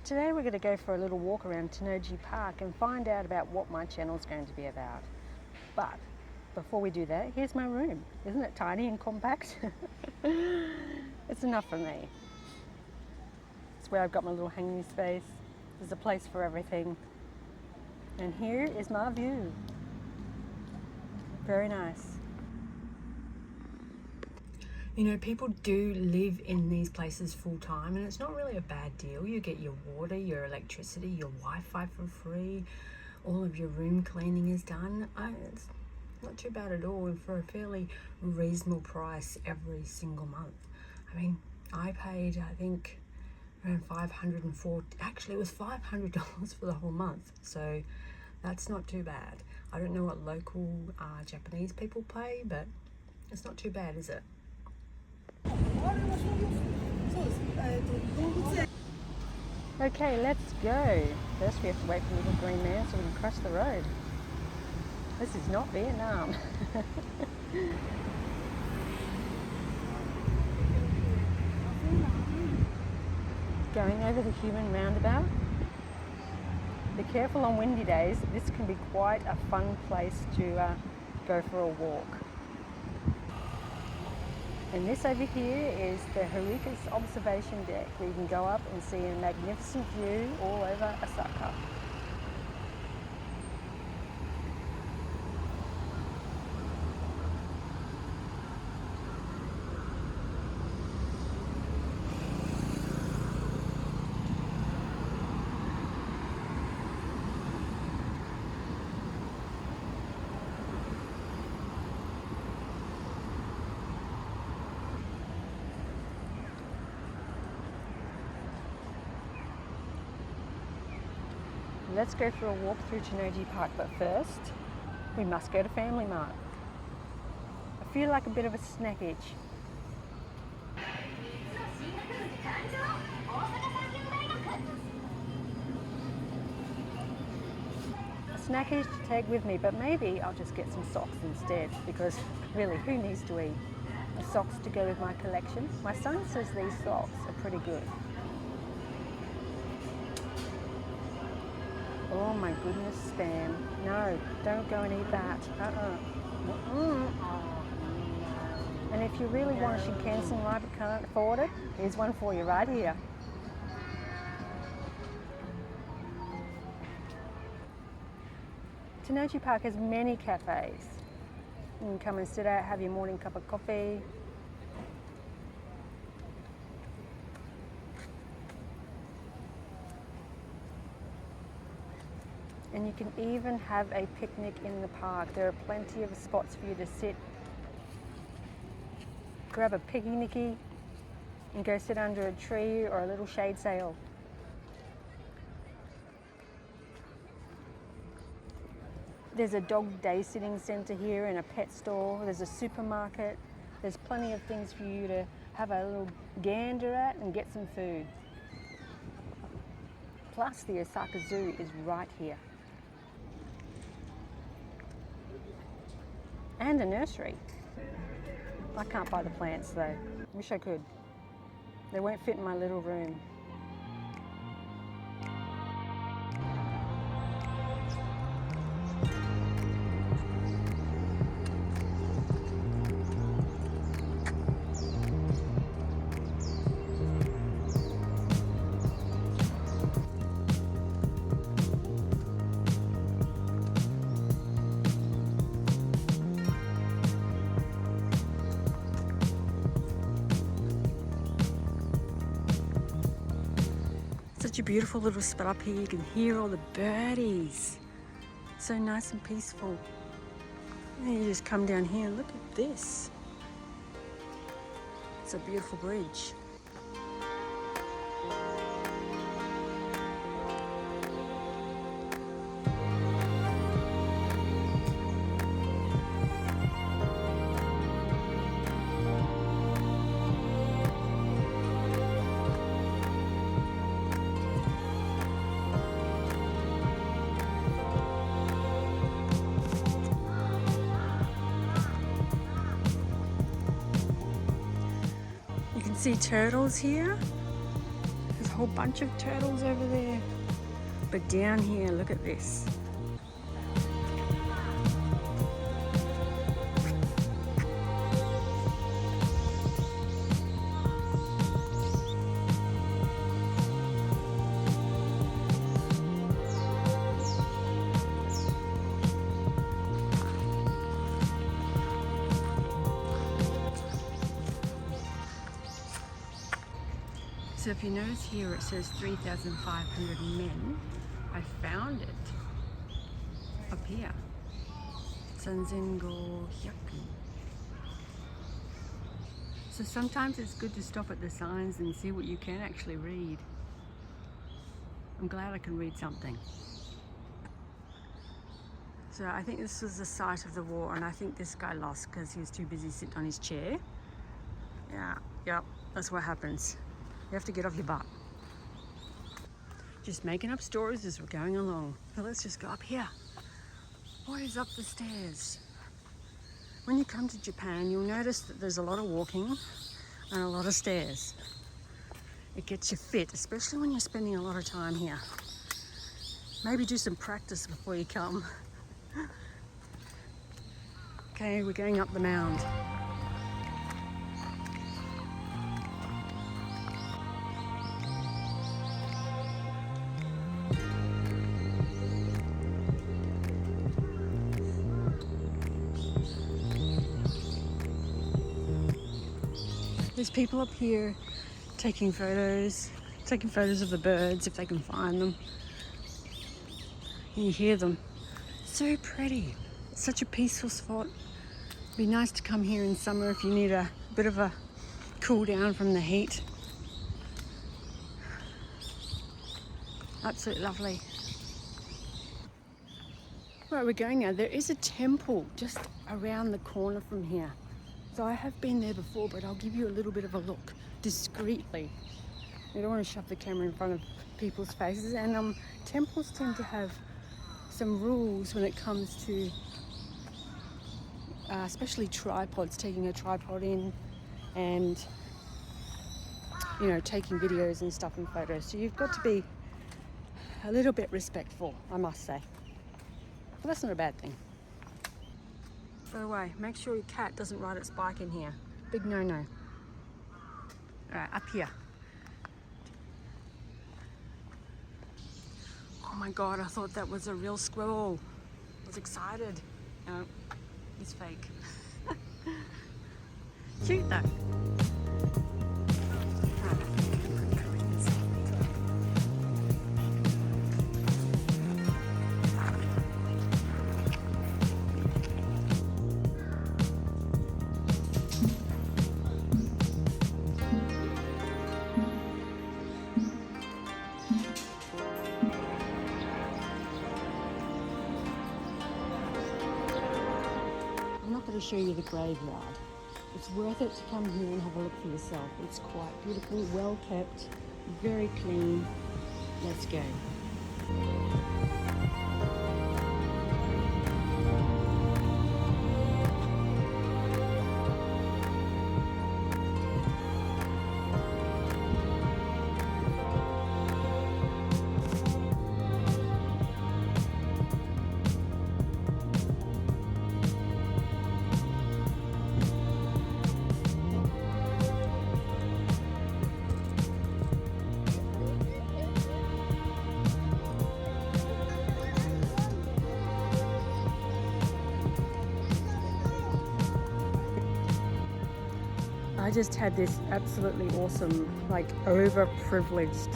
Today we're going to go for a little walk around Tennoji Park and find out about what my channel is going to be about. But before we do that, here's my room. Isn't it tiny and compact? It's enough for me. It's where I've got my little hanging space. There's a place for everything. And here is my view. Very nice. You know, people do live in these places full time, and it's not really a bad deal. You get your water, your electricity, your Wi-Fi for free. All of your room cleaning is done. It's not too bad at all, and for a fairly reasonable price every single month. I mean, I paid, I think, around $504. Actually, it was $500 for the whole month. So that's not too bad. I don't know what local Japanese people pay, but it's not too bad, is it? Okay, let's go. First we have to wait for the little green man so we can cross the road. This is not Vietnam. Going over the human roundabout. Be careful on windy days. This can be quite a fun place to go for a walk. And this over here is the Harika's observation deck, where you can go up and see a magnificent view all over Osaka. Let's go for a walk through Tennoji Park, but first we must go to Family Mart. I feel like a bit of a snack itch. A snack itch to take with me, but maybe I'll just get some socks instead, because really, who needs to eat? The socks to go with my collection. My son says these socks are pretty good. Oh my goodness, Spam. No, don't go and eat that. And if you really want a Shinkansen ride but can't afford it, here's one for you right here. Tennoji Park has many cafes. You can come and sit out, have your morning cup of coffee. And you can even have a picnic in the park. There are plenty of spots for you to sit, grab a picnicky and go sit under a tree or a little shade sail. There's a dog day sitting centre here and a pet store. There's a supermarket. There's plenty of things for you to have a little gander at and get some food. Plus the Osaka Zoo is right here. And a nursery. I can't buy the plants though. Wish I could. They won't fit in my little room. Such a beautiful little spot up here. You can hear all the birdies. So nice and peaceful. And you just come down here and look at this. It's a beautiful bridge. see turtles here. There's whole bunch of turtles over there. But down here, look at this. So if you notice here it says 3,500 men, I found it up here. Sanzengo Hyaku. So sometimes it's good to stop at the signs and see what you can actually read. I'm glad I can read something. So I think this was the site of the war, and I think this guy lost because he was too busy sitting on his chair. Yep, that's what happens. You have to get off your butt. Just making up stories as we're going along. So let's just go up here. What is up the stairs? When you come to Japan, you'll notice that there's a lot of walking and a lot of stairs. It gets you fit, especially when you're spending a lot of time here. Maybe do some practice before you come. Okay, we're going up the mound. There's people up here taking photos of the birds if they can find them. And you hear them. So pretty. It's such a peaceful spot. It'd be nice to come here in summer if you need a bit of a cool down from the heat. Absolutely lovely. Right, we're going now. There is a temple just around the corner from here. So I have been there before, but I'll give you a little bit of a look discreetly. You don't want to shove the camera in front of people's faces. And temples tend to have some rules when it comes to especially tripods, taking a tripod in and, you know, taking videos and stuff and photos. So you've got to be a little bit respectful, I must say. But that's not a bad thing. By the way, make sure your cat doesn't ride its bike in here. Big no-no. Alright, up here. Oh my god, I thought that was a real squirrel. I was excited. No, he's fake. Cute though. To show you the graveyard. It's worth it to come here and have a look for yourself. It's quite beautiful, well kept, very clean. Let's go. I just had this absolutely awesome, like overprivileged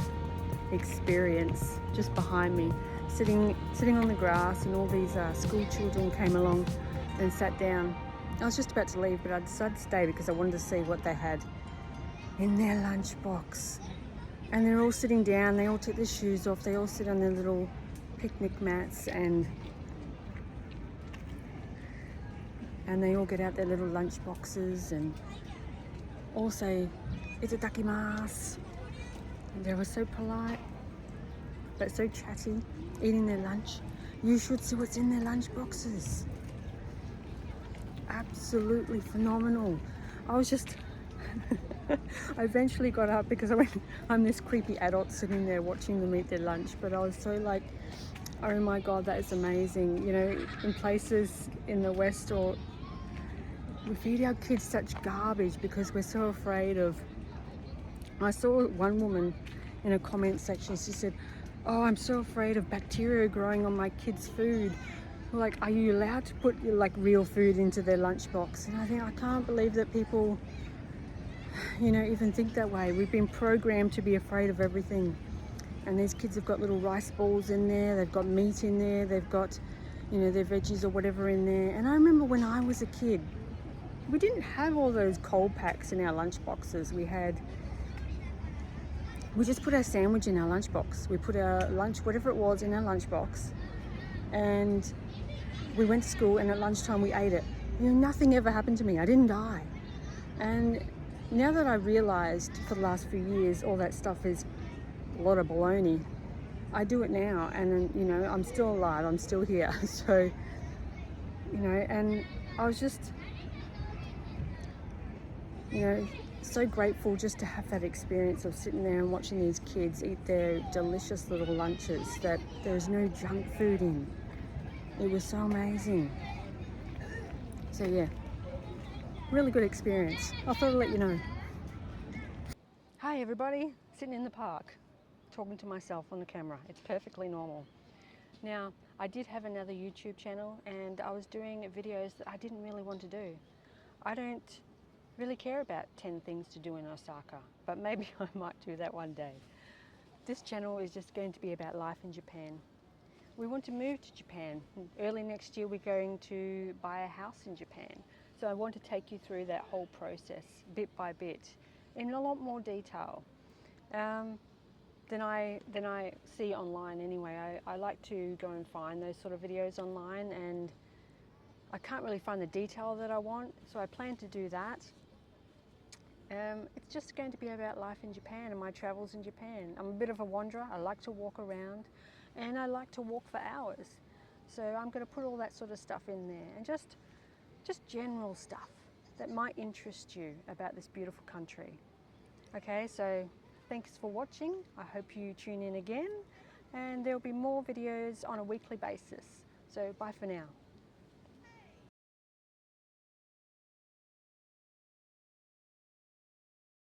experience just behind me, sitting on the grass, and all these school children came along and sat down. I was just about to leave, but I decided to stay because I wanted to see what they had in their lunchbox. And they're all sitting down, they all took their shoes off, they all sit on their little picnic mats, and they all get out their little lunch boxes and all say "itadakimasu." They were so polite, but so chatty, eating their lunch. You should see what's in their lunch boxes. Absolutely phenomenal. I was just I eventually got up because I went, I'm this creepy adult sitting there watching them eat their lunch, but I was so like, oh my God, that is amazing. You know, in places in the West, or we feed our kids such garbage because we're so afraid of. I saw one woman in a comment section, she said, oh, I'm so afraid of bacteria growing on my kids' food. Like, are you allowed to put like real food into their lunchbox? And I think, I can't believe that people, you know, even think that way. We've been programmed to be afraid of everything. And these kids have got little rice balls in there, they've got meat in there, they've got, you know, their veggies or whatever in there. And I remember when I was a kid, we didn't have all those cold packs in our lunch boxes. We just put our sandwich in our lunchbox. We put our lunch, whatever it was, in our lunchbox, and we went to school, and at lunchtime we ate it. You know, nothing ever happened to me. I didn't die. And now that I realized for the last few years all that stuff is a lot of baloney, I do it now, and you know, I'm still alive, I'm still here. So, you know, and I was just, you know, so grateful just to have that experience of sitting there and watching these kids eat their delicious little lunches that there's no junk food in. It was so amazing. So yeah, really good experience. I thought I'd let you know. Hi everybody, sitting in the park, talking to myself on the camera. It's perfectly normal. Now, I did have another YouTube channel and I was doing videos that I didn't really want to do. I don't really care about 10 things to do in Osaka, but maybe I might do that one day. This channel is just going to be about life in Japan. We want to move to Japan. Early next year we're going to buy a house in Japan. So I want to take you through that whole process, bit by bit, in a lot more detail than I see online anyway. I like to go and find those sort of videos online, and I can't really find the detail that I want, so I plan to do that. It's just going to be about life in Japan and my travels in Japan. I'm a bit of a wanderer. I like to walk around, and I like to walk for hours. So I'm going to put all that sort of stuff in there, and just general stuff that might interest you about this beautiful country. Okay, so thanks for watching. I hope you tune in again, and there'll be more videos on a weekly basis. So bye for now.